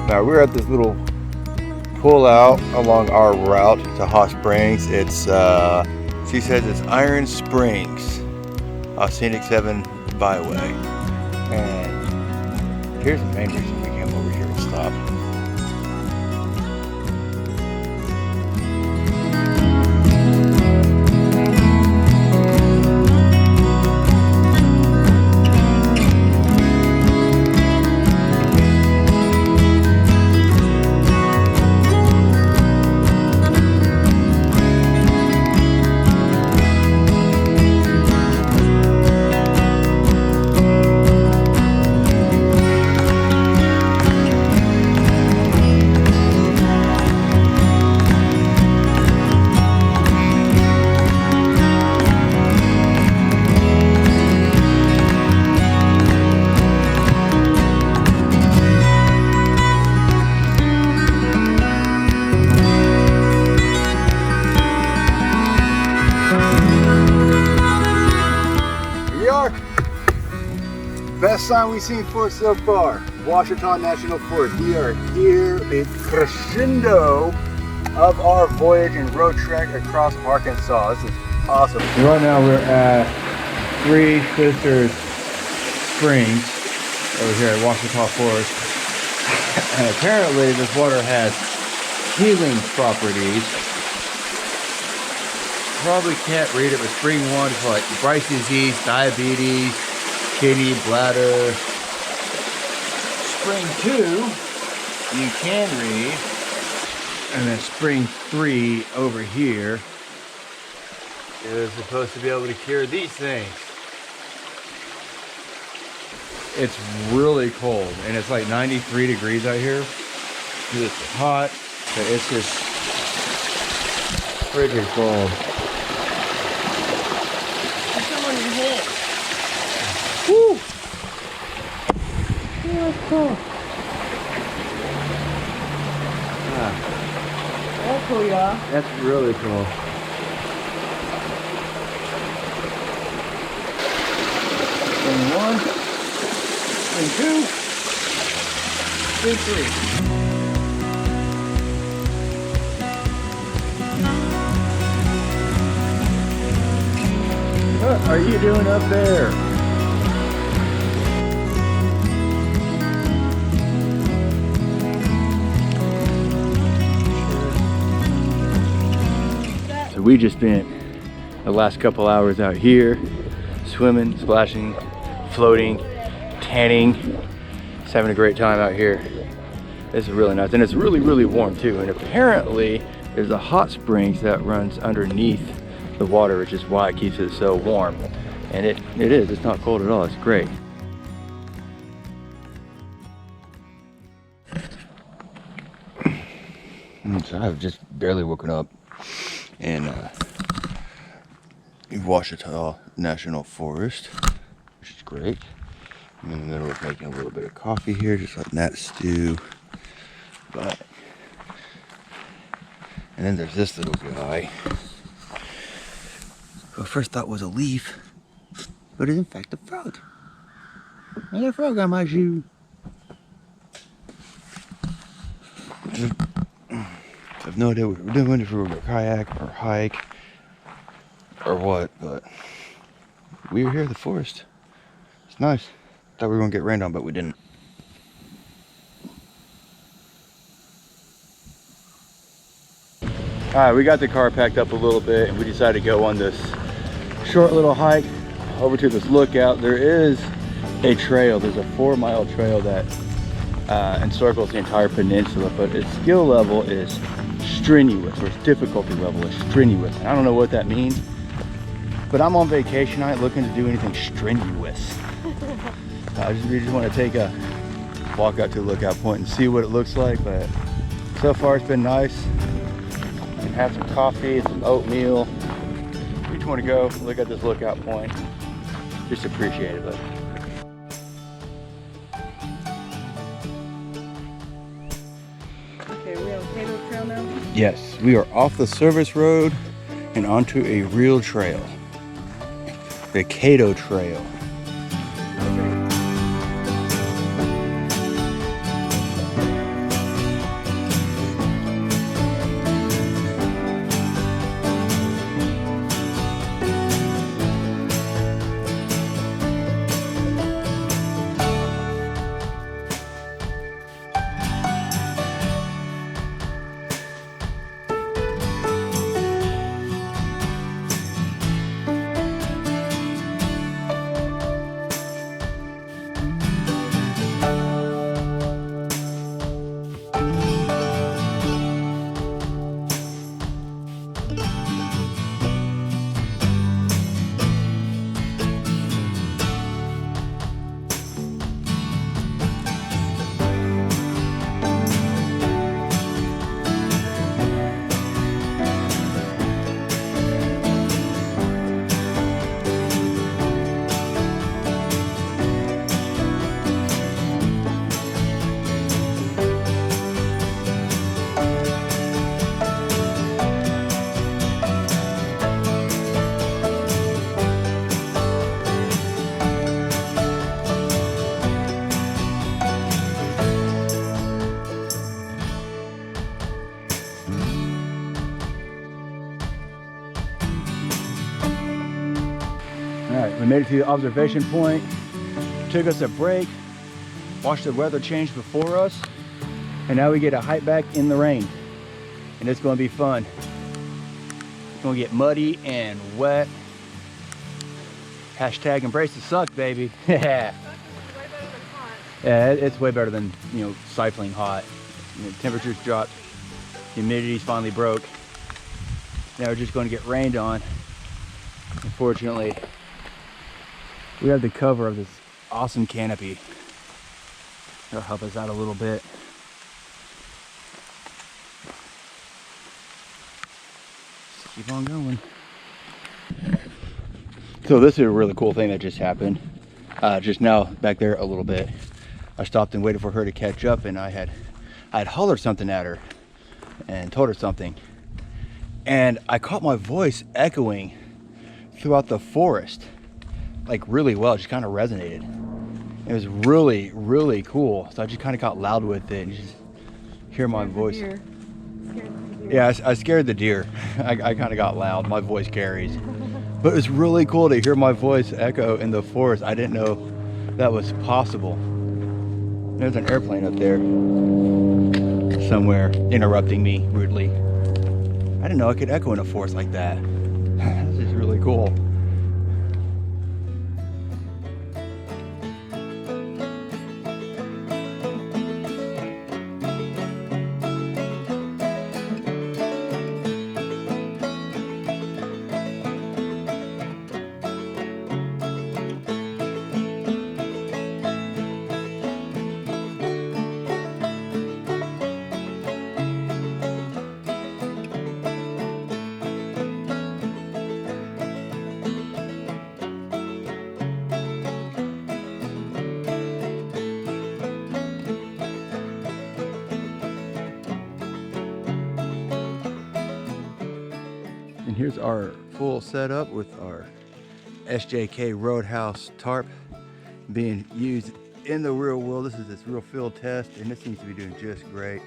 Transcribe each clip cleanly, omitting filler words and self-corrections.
Now we're at this little pull out along our route to Hot Springs. It's she says it's Iron Springs, Scenic 7 byway. And here's the main reason we came over here and stopped. Best sign we've seen for so far, Ouachita National Forest. We are here at crescendo of our voyage and road trek across Arkansas. This is awesome. Right now we're at Three Sisters Springs over here at Ouachita Forest. And apparently this water has healing properties. Probably can't read it, but spring one is like Bright disease, diabetes, kidney, bladder. Spring 2, you can read. And then spring 3 over here is supposed to be able to cure these things. It's really cold and it's like 93 degrees out here. It's hot, but it's just frigid cold. Woo! Yeah, that's cool. That's cool, y'all. That's really cool. Spring 1, spring 2, spring 3. What are you doing up there? We just spent the last couple hours out here swimming, splashing, floating, tanning, just having a great time out here. This is really nice and it's really, really warm too. And apparently there's a hot springs that runs underneath the water, which is why it keeps it so warm. And it is, it's not cold at all, it's great. So I've just barely woken up in Ouachita National Forest, which is great. I'm in the middle of making a little bit of coffee here, just letting that stew. But, and then there's this little guy, who I first thought was a leaf, but is in fact a frog. I got a frog on my shoe. I have no idea what we're doing, if we're going to kayak or hike or what, but we were here at the forest. It's nice. Thought we were going to get rained on, but we didn't. Alright, we got the car packed up a little bit and we decided to go on this short little hike over to this lookout. There is a trail, there's a 4-mile trail that encircles the entire peninsula, but its skill level is strenuous, or its difficulty level is strenuous. And I don't know what that means, but I'm on vacation. I ain't looking to do anything strenuous. We just want to take a walk out to the lookout point and see what it looks like, but so far it's been nice. And have some coffee, some oatmeal. We just want to go look at this lookout point. Just appreciate it, but yes, we are off the service road and onto a real trail, the Cato Trail. We made it to the observation point, took us a break, watched the weather change before us, and now we get to hike back in the rain. And it's gonna be fun. It's gonna get muddy and wet. Hashtag embrace the suck, baby. Yeah, it's way better than, you know, stifling hot. You know, temperatures dropped, humidity's finally broke. Now we're just going to get rained on. Unfortunately, we have the cover of this awesome canopy. That'll help us out a little bit. Just keep on going. So this is a really cool thing that just happened. Just now back there a little bit. I stopped and waited for her to catch up, and I had hollered something at her and told her something. And I caught my voice echoing throughout the forest, like really well. It just kind of resonated. It was really, really cool. So I just kind of got loud with it and just hear my voice. Yeah, I scared the deer. I kind of got loud. My voice carries. But it was really cool to hear my voice echo in the forest. I didn't know that was possible. There's an airplane up there somewhere interrupting me rudely. I didn't know I could echo in a forest like that. This is really cool. And here's our full setup with our SJK Roadhouse tarp being used in the real world. This is this real field test, and it seems to be doing just great.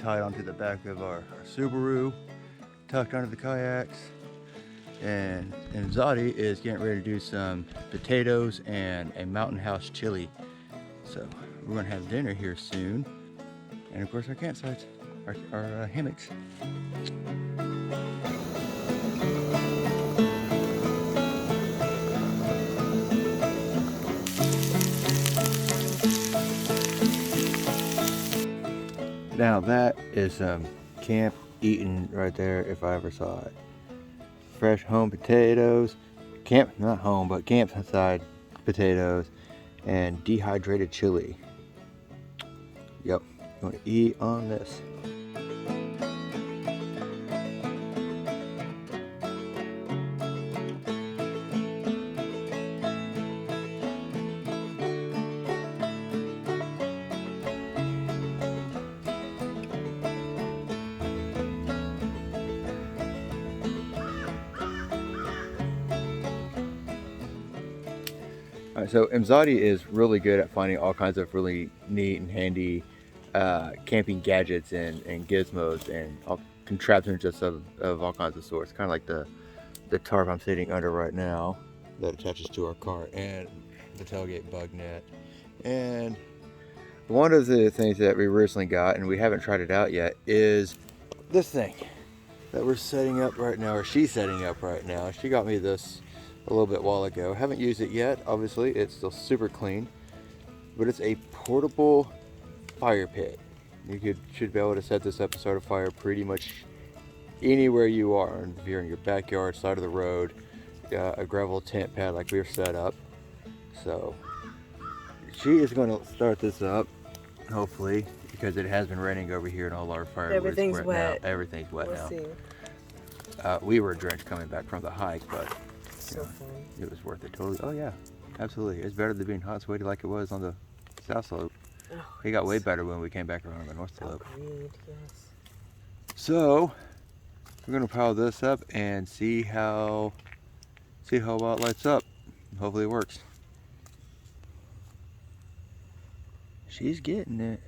Tied onto the back of our Subaru, tucked under the kayaks. And Zadi is getting ready to do some potatoes and a mountain house chili. So we're gonna have dinner here soon. And of course our campsites, our hammocks. Now that is some camp eating right there if I ever saw it. Fresh home potatoes, not home, but campside potatoes, and dehydrated chili. Yep, I'm gonna eat on this. Alright, so Mzadi is really good at finding all kinds of really neat and handy camping gadgets and gizmos and all contraptions of all kinds of sorts. Kind of like the tarp I'm sitting under right now that attaches to our cart, and the tailgate bug net. And one of the things that we recently got, and we haven't tried it out yet, is this thing that we're setting up right now, or she's setting up right now. She got me this a little bit while ago. Haven't used it yet, obviously. It's still super clean, but it's a portable fire pit. You should be able to set this up and start a fire pretty much anywhere you are. If you're in your backyard, side of the road, a gravel tent pad like we're set up. So she is going to start this up, hopefully, because it has been raining over here and all our firewood Everything's wet. now. Everything's wet We'll now. see. We were drenched coming back from the hike, but So fun. it was worth it totally. Oh yeah, absolutely. It's better than being hot sweaty like it was on the south slope. Oh, It got way better when we came back around the north slope. agreed, yes. So we're gonna pile this up and see how well it lights up. Hopefully it works. She's getting it.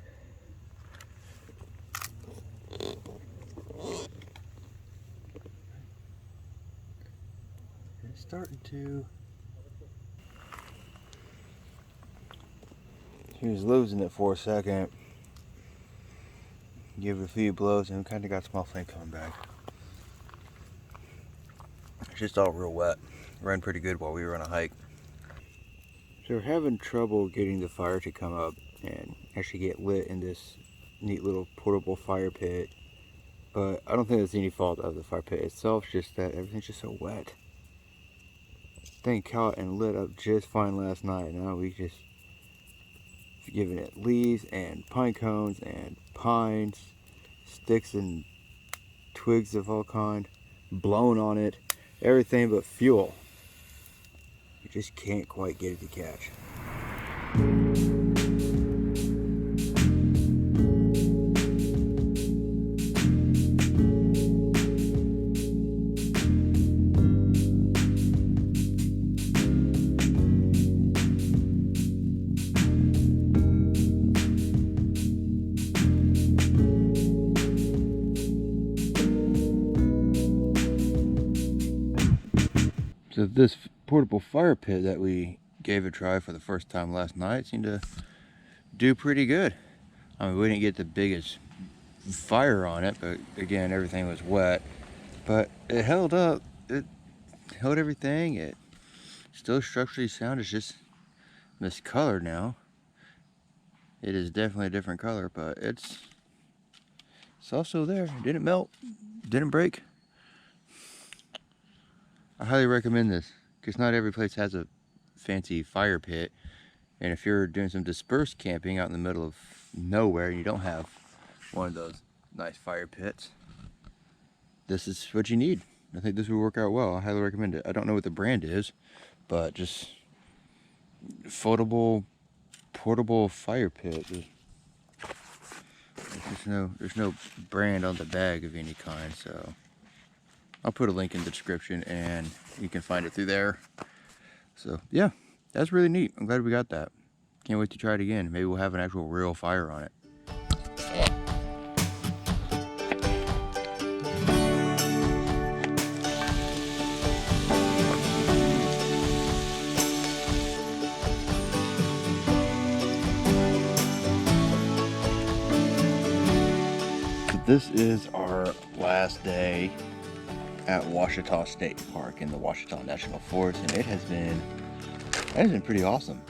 It's starting to. He was losing it for a second. Give it a few blows and we kind of got small flame coming back. It's just all real wet. Ran pretty good while we were on a hike. So we're having trouble getting the fire to come up and actually get lit in this neat little portable fire pit. But I don't think it's any fault of the fire pit itself, just that everything's just so wet. Thing caught and lit up just fine last night. Now we just giving it leaves and pine cones and pines, sticks and twigs of all kind, blown on it, everything but fuel. You just can't quite get it to catch. So this portable fire pit that we gave a try for the first time last night seemed to do pretty good. I mean, we didn't get the biggest fire on it, but again, everything was wet. But it held up. It held everything. It still structurally sound. It's just miscolored now. It is definitely a different color, but it's also there. It didn't melt. Didn't break. I highly recommend this because not every place has a fancy fire pit, and if you're doing some dispersed camping out in the middle of nowhere and you don't have one of those nice fire pits, this is what you need. I think this would work out well. I highly recommend it. I don't know what the brand is, but just foldable portable fire pit. There's no brand on the bag of any kind, so I'll put a link in the description and you can find it through there. So yeah, that's really neat. I'm glad we got that. Can't wait to try it again. Maybe we'll have an actual real fire on it. This is our last day at Ouachita State Park in the Ouachita National Forest, and it has been pretty awesome.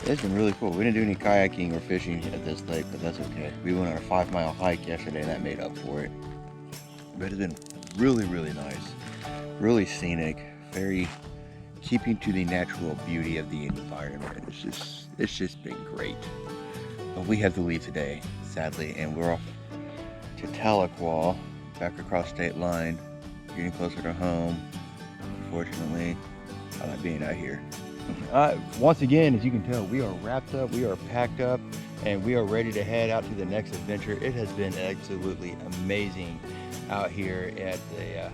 It's been really cool. We didn't do any kayaking or fishing at this lake, but that's okay. We went on a 5-mile hike yesterday and that made up for it. But it's been really, really nice, really scenic, very keeping to the natural beauty of the environment. It's just been great. But we have to leave today, sadly, and we're off to Tahlequah, back across state line, getting closer to home. Unfortunately, I like being out here. Once again, as you can tell, we are wrapped up, we are packed up, and we are ready to head out to the next adventure. It has been absolutely amazing out here at the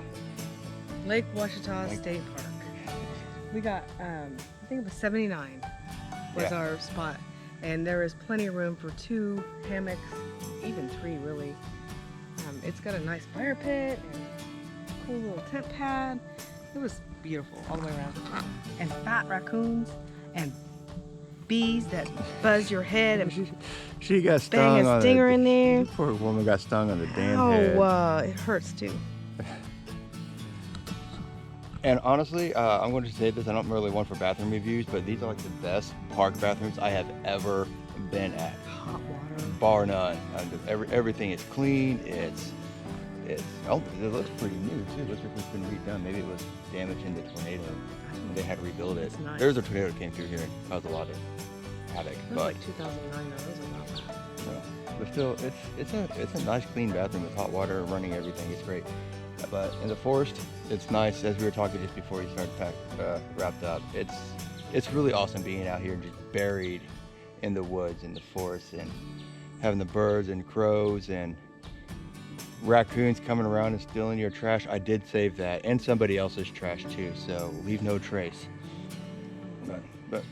Lake Ouachita State Park. We got, I think it was 79 was our spot, and there is plenty of room for 2 hammocks, even 3 really. It's got a nice fire pit and a cool little tent pad. It was beautiful all the way around. And fat raccoons and bees that buzz your head and she got stung bang a stinger in there. Poor woman got stung on the damn head. Oh, it hurts too. And honestly, I'm going to say this, I don't really want for bathroom reviews, but these are like the best park bathrooms I have ever been at. Hot water. Bar none. Everything is clean. Oh, it looks pretty new too. It looks like it's been redone. Maybe it was damaged in the tornado and they had to rebuild it. Nice. There's a tornado that came through here and caused a lot of havoc. It was like 2009 though. Those are not bad. So, but still, it's a nice clean bathroom with hot water running everything. It's great. But in the forest, it's nice. As we were talking just before you started wrapped up, it's really awesome being out here and just buried in the woods, in the forest, and having the birds and crows and raccoons coming around and stealing your trash. I did save that and somebody else's trash too, so leave no trace. But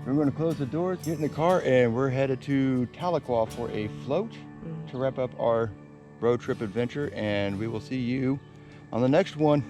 we're going to close the doors, get in the car, and we're headed to Tahlequah for a float to wrap up our road trip adventure, and we will see you on the next one.